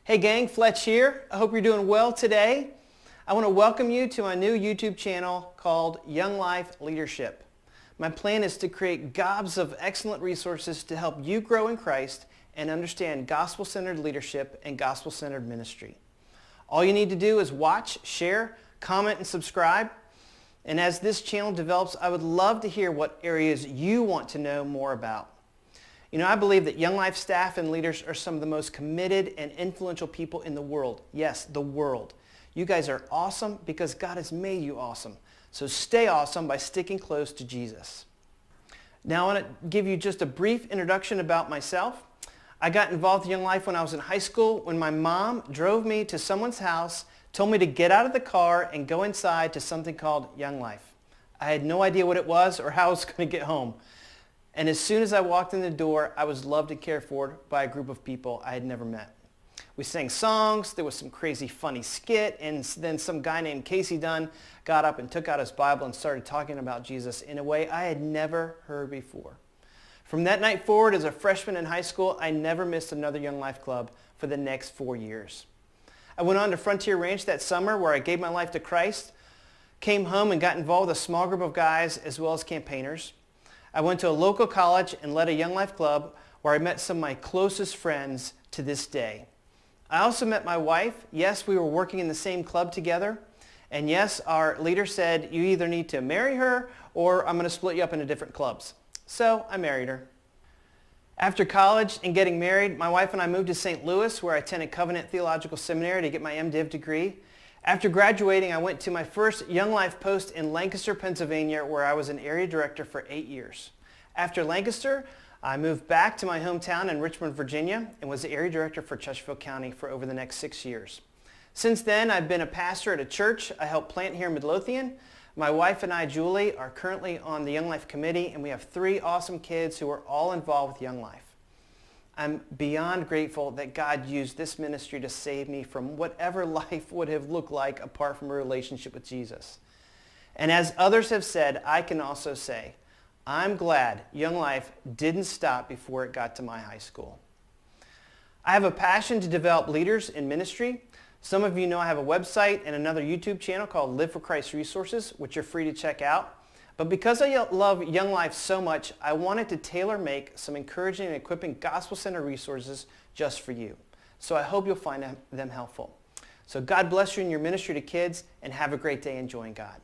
Hey gang, Fletch here. I hope you're doing well today. I want to welcome you to my new YouTube channel called Young Life Leadership. My plan is to create gobs of excellent resources to help you grow in Christ and understand gospel-centered leadership and gospel-centered ministry. All you need to do is watch, share, comment, and subscribe. And as this channel develops, I would love to hear what areas you want to know more about. You know, I believe that Young Life staff and leaders are some of the most committed and influential people in the world. Yes, the world. You guys are awesome because God has made you awesome. So stay awesome by sticking close to Jesus. Now I want to give you just a brief introduction about myself. I got involved in Young Life when I was in high school when my mom drove me to someone's house, told me to get out of the car and go inside to something called Young Life. I had no idea what it was or how I was going to get home. And as soon as I walked in the door, I was loved and cared for by a group of people I had never met. We sang songs, there was some crazy funny skit, and then some guy named Casey Dunn got up and took out his Bible and started talking about Jesus in a way I had never heard before. From that night forward, as a freshman in high school, I never missed another Young Life Club for the next 4 years. I went on to Frontier Ranch that summer where I gave my life to Christ, came home and got involved with a small group of guys as well as campaigners. I went to a local college and led a Young Life Club where I met some of my closest friends to this day. I also met my wife. Yes, we were working in the same club together. And yes, our leader said, you either need to marry her or I'm going to split you up into different clubs. So I married her. After college and getting married, my wife and I moved to St. Louis where I attended Covenant Theological Seminary to get my MDiv degree. After graduating, I went to my first Young Life post in Lancaster, Pennsylvania, where I was an area director for 8 years. After Lancaster, I moved back to my hometown in Richmond, Virginia, and was the area director for Chesterfield County for over the next 6 years. Since then, I've been a pastor at a church I helped plant here in Midlothian. My wife and I, Julie, are currently on the Young Life Committee, and we have 3 awesome kids who are all involved with Young Life. I'm beyond grateful that God used this ministry to save me from whatever life would have looked like apart from a relationship with Jesus. And as others have said, I can also say, I'm glad Young Life didn't stop before it got to my high school. I have a passion to develop leaders in ministry. Some of you know I have a website and another YouTube channel called Live for Christ Resources, which you're free to check out. But because I love Young Life so much, I wanted to tailor-make some encouraging and equipping gospel-centered resources just for you. So I hope you'll find them helpful. So God bless you in your ministry to kids, and have a great day enjoying God.